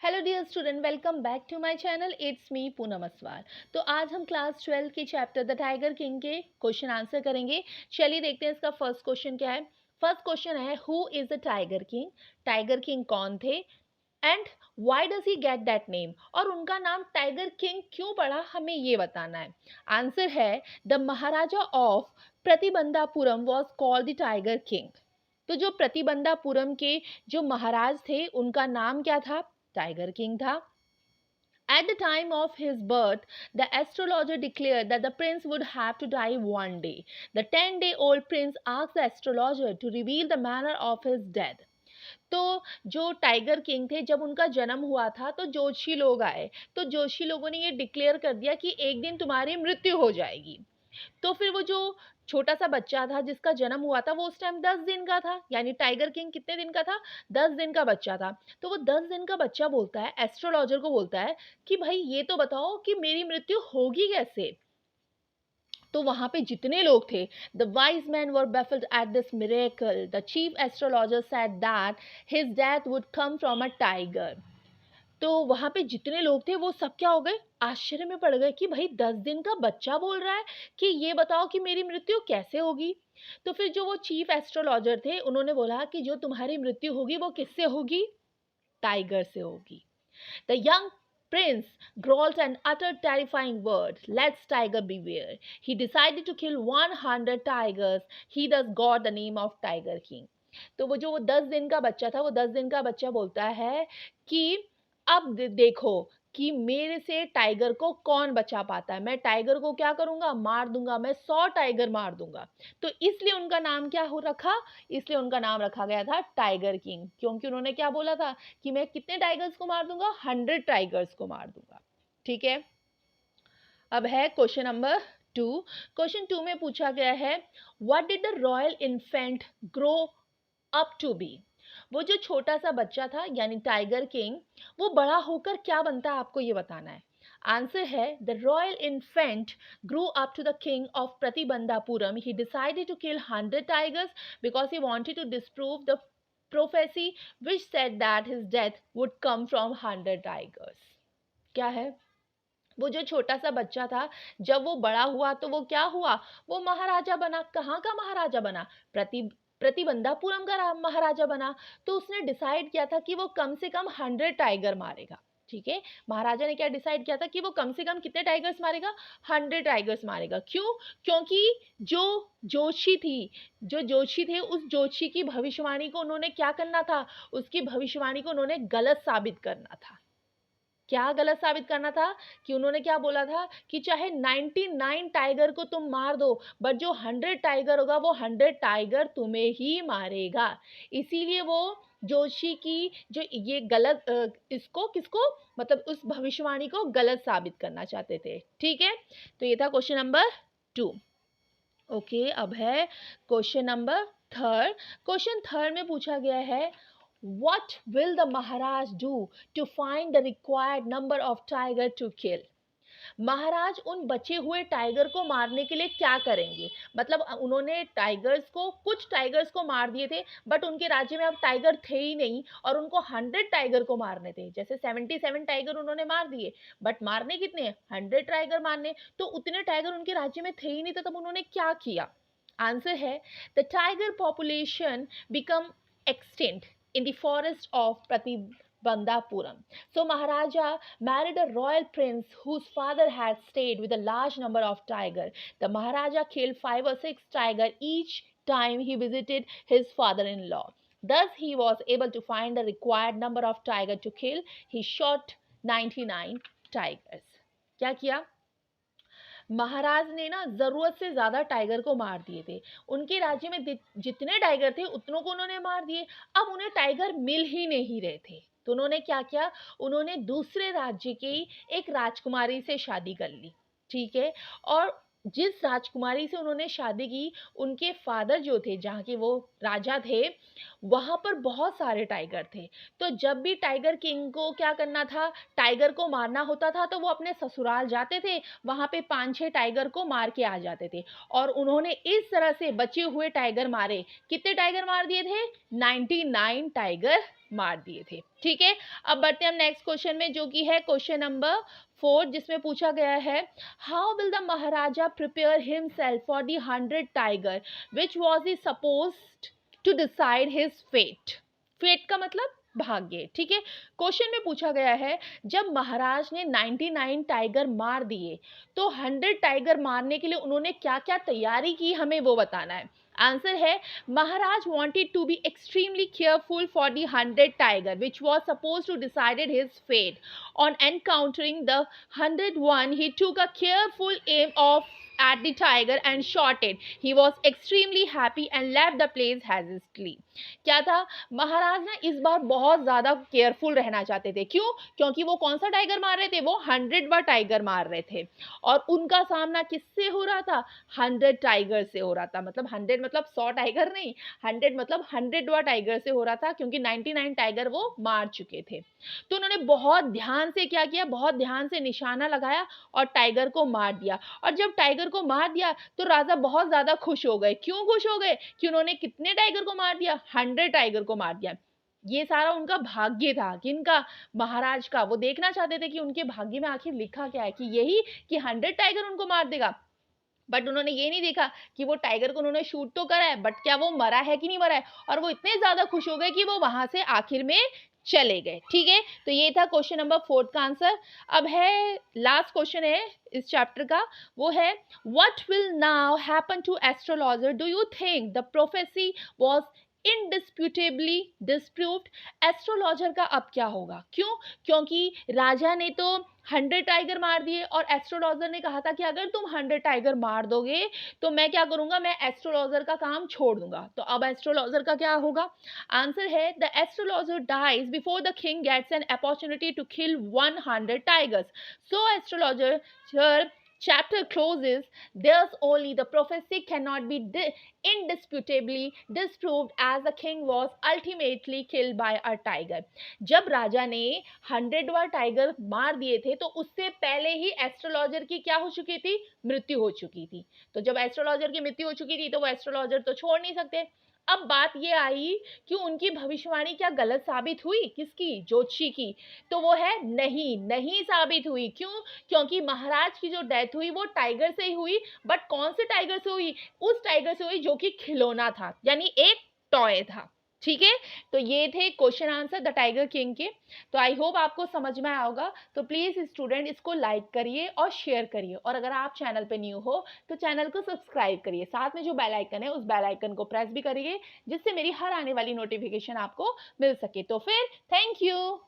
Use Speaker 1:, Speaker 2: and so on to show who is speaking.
Speaker 1: Hello dear student, welcome back to my channel. It's me Poonam Aswar. तो आज हम class 12 के चैप्टर द टाइगर किंग के क्वेश्चन आंसर करेंगे। चलिए देखते हैं इसका फर्स्ट क्वेश्चन क्या है। फर्स्ट क्वेश्चन है, who is the tiger king? Tiger king कौन थे and why does he get that name? और उनका नाम टाइगर किंग क्यों पड़ा, हमें ये बताना है। आंसर है, the Maharaja of Pratibandapuram was called the tiger king. तो जो प्रतिबंधापुरम के जो महाराज थे उनका नाम क्या था? टाइगर किंग था। At the time of his birth, the astrologer declared that the prince would have to die one day. The 10-day-old prince asked the astrologer to reveal the manner of his death. तो जो tiger king थे, जब उनका जन्म हुआ था तो जोशी लोग आए। तो जोशी लोगों ने ये डिक्लेयर कर दिया कि एक दिन तुम्हारी मृत्यु हो जाएगी। तो फिर वो जो छोटा सा बच्चा था जिसका जन्म हुआ था वो उस टाइम 10 दिन का था। यानी टाइगर किंग कितने दिन का था? 10 दिन का बच्चा था। तो वो 10 दिन का बच्चा बोलता है, एस्ट्रोलॉजर को बोलता है कि भाई ये तो बताओ कि मेरी मृत्यु होगी कैसे। तो वहां पे जितने लोग थे, the wise man were baffled at this miracle. The chief astrologer said that his death would come from a tiger. तो वहां पे जितने लोग थे वो सब क्या हो गए? आश्चर्य में पड़ गए कि भाई 10 दिन का बच्चा बोल रहा है कि ये बताओ कि मेरी मृत्यु कैसे होगी। तो फिर जो वो चीफ एस्ट्रोलॉजर थे उन्होंने बोला कि जो तुम्हारी मृत्यु होगी वो किससे होगी? टाइगर से होगी। The young prince growled and uttered terrifying words. Let's tiger beware. He decided to kill 100 tigers. He thus got the name of Tiger King. तो वो जो 10 दिन का बच्चा था, वो 10 दिन का बच्चा बोलता है कि अब देखो कि मेरे से टाइगर को कौन बचा पाता है। मैं टाइगर को क्या करूंगा? मार दूंगा। मैं 100 टाइगर मार दूंगा। तो इसलिए उनका नाम क्या हो रखा? इसलिए उनका नाम रखा गया था टाइगर किंग, क्योंकि उन्होंने क्या बोला था कि मैं कितने टाइगर्स को मार दूंगा? 100 टाइगर्स को मार दूंगा। ठीक है। अब है क्वेश्चन नंबर 2। क्वेश्चन 2 में पूछा गया है, what did the royal infant grow up to be? वो जो छोटा सा बच्चा था यानी टाइगर किंग, वो बड़ा होकर क्या बनता है, आपको ये बताना है। आंसर है, the royal infant grew up to the king of Pratibandapuram. He decided to kill 100 tigers because he wanted to disprove the prophecy which said that his death would come from 100 tigers. क्या है? वो जो छोटा सा बच्चा था, जब वो बड़ा हुआ तो वो क्या हुआ? वो महाराजा बना। कहाँ का महाराजा बना? प्रतिबंधापुरम का महाराजा बना। तो उसने डिसाइड किया था कि वो कम से कम 100 टाइगर मारेगा। ठीक है। महाराजा ने क्या डिसाइड किया था कि वो कम से कम कितने टाइगर्स मारेगा? 100 टाइगर्स मारेगा। क्यों? क्योंकि जो जोशी थी, जो जोशी थे, उस जोशी की भविष्यवाणी को उन्होंने क्या करना था? उसकी भविष्यवाणी को उन्होंने गलत साबित करना था। क्या गलत साबित करना था? कि उन्होंने क्या बोला था कि चाहे 99 टाइगर को तुम मार दो, बट जो 100 टाइगर होगा वो 100 टाइगर तुम्हें ही मारेगा। इसीलिए वो जोशी की जो ये गलत इसको किसको मतलब उस भविष्यवाणी को गलत साबित करना चाहते थे। ठीक है। तो ये था क्वेश्चन नंबर 2। ओके, अब है क्वेश्चन नंबर 3। क्वेश्चन 3 में पूछा गया है, what will the Maharaj do to find the required number of tiger to kill? महाराज उन बचे हुए टाइगर को मारने के लिए क्या करेंगे? मतलब उन्होंने टाइगर्स को, कुछ टाइगर्स को मार दिए थे, बट उनके राज्य में अब टाइगर थे ही नहीं और उनको 100 टाइगर को मारने थे। जैसे 77 टाइगर उन्होंने मार दिए, बट मारने कितने हैं? 100 टाइगर मारने। तो उतने टाइगर उनके राज्य में थे ही नहीं, तो तब उन्होंने क्या किया? आंसर है, the tiger population become extinct in the forest of Pratibandhapuram. So Maharaja married a royal prince whose father had stayed with a large number of tigers. The Maharaja killed 5 or 6 tigers each time he visited his father-in-law. Thus he was able to find the required number of tigers to kill. He shot 99 tigers. क्या किया? महाराज ने ना जरूरत से ज्यादा tiger को मार दिए थे। उनके राज्य में जितने टाइगर थे उतनों को उन्होंने मार दिए। अब उन्हें टाइगर मिल ही नहीं रहे थे। तो उन्होंने क्या किया? उन्होंने दूसरे राज्य की एक राजकुमारी से शादी कर ली। ठीक है। और जिस राजकुमारी से उन्होंने शादी की, उनके फादर जो थे, जहाँ के वो राजा थे, वहां पर बहुत सारे टाइगर थे। तो जब भी टाइगर किंग को क्या करना था, टाइगर को मारना होता था, तो वो अपने ससुराल जाते थे, वहां पे 5-6 टाइगर को मार के आ जाते थे। और उन्होंने इस तरह से बचे हुए टाइगर मारे। कितने टाइगर मार दिए थे? 99 टाइगर मार दिए थे। ठीक है, अब बढ़ते हैं हम नेक्स्ट क्वेश्चन में, जो कि है क्वेश्चन नंबर 4, जिसमें पूछा गया है how will the maharaja prepare himself for the 100 tiger which was he supposed to decide his fate. Fate का मतलब भाग्य। ठीक है, क्वेश्चन में पूछा गया है जब महाराज ने 99 टाइगर मार दिए तो 100 टाइगर मारने के लिए उन्होंने क्या क्या तैयारी की, हमें वो बताना है। आंसर है महाराज wanted to be extremely careful for the 100 tiger which was supposed to decided his fate. On encountering the 101 he took a careful aim at the tiger and shot it. He was extremely happy and left the place hastily. क्या था, महाराज ना इस बार बहुत ज्यादा careful रहना चाहते थे। क्यों? क्योंकि वो कौन सा टाइगर मार रहे थे, वो 100वां टाइगर मार रहे थे और उनका सामना किससे हो रहा था, 100 टाइगर से हो रहा था। मतलब 100 मतलब 100 टाइगर नहीं, 100 मतलब 100वां टाइगर से हो रहा था, क्योंकि 99 टाइगर वो मार चुके थे। तो उन्होंने बहुत ध्यान से क्या किया, बहुत ध्यान से निशाना लगाया और टाइगर को मार दिया। और जब टाइगर को मार दिया तो राजा बहुत ज्यादा खुश हो गए। क्यों खुश हो गए? कि उन्होंने कितने टाइगर को मार दिया, 100 टाइगर को मार दिया। ये सारा उनका भाग्य था, किनका, महाराज का। वो देखना चाहते थे कि उनके भाग्य में आखिर लिखा क्या है, कि यही कि 100 टाइगर उनको मार देगा। बट उन्होंने ये नहीं देखा कि वो टाइगर को उन्होंने शूट तो करा है, बट क्या वो मरा है कि नहीं मरा है। और वो इतने ज्यादा खुश हो गए कि वो वहां से आखिर में चले गए। ठीक है, तो ये था क्वेश्चन नंबर 4 का आंसर। अब है लास्ट क्वेश्चन है इस चैप्टर का, वो है what will now happen to astrologer, do you think the prophecy was indisputably disproved. Astrologer का अब क्या होगा? क्यों? क्योंकि राजा ने तो 100 टाइगर मार दिए और एस्ट्रोलॉजर ने कहा था कि अगर तुम 100 टाइगर मार दोगे तो मैं क्या करूंगा, मैं एस्ट्रोलॉजर का काम छोड़ दूंगा। तो अब एस्ट्रोलॉजर का क्या होगा? आंसर है the astrologer dies before the king gets an opportunity to kill 100 tigers. So astrologer chapter closes, thus only the prophecy cannot be indisputably disproved as the king was ultimately killed by a tiger. जब राजा ने 100वां tiger मार दिए थे तो उससे पहले ही astrologer की क्या हो चुकी थी, मृत्यु हो चुकी थी। तो जब एस्ट्रोलॉजर की मृत्यु हो चुकी थी तो वो एस्ट्रोलॉजर तो छोड़ नहीं सकते। अब बात ये आई कि उनकी भविष्यवाणी क्या गलत साबित हुई, किसकी, ज्योतिषी की? तो वो है नहीं, नहीं साबित हुई। क्यों? क्योंकि महाराज की जो डेथ हुई वो टाइगर से ही हुई, बट कौन से टाइगर से हुई, उस टाइगर से हुई जो कि खिलौना था, यानी एक टॉय था। ठीक है, तो ये थे question answer the tiger king के। तो आई होप आपको समझ में आया होगा। तो प्लीज स्टूडेंट इसको लाइक करिए और शेयर करिए, और अगर आप चैनल पे न्यू हो तो चैनल को सब्सक्राइब करिए, साथ में जो बेल आइकन है उस बेल आइकन को प्रेस भी करिए, जिससे मेरी हर आने वाली नोटिफिकेशन आपको मिल सके। तो फिर थैंक यू।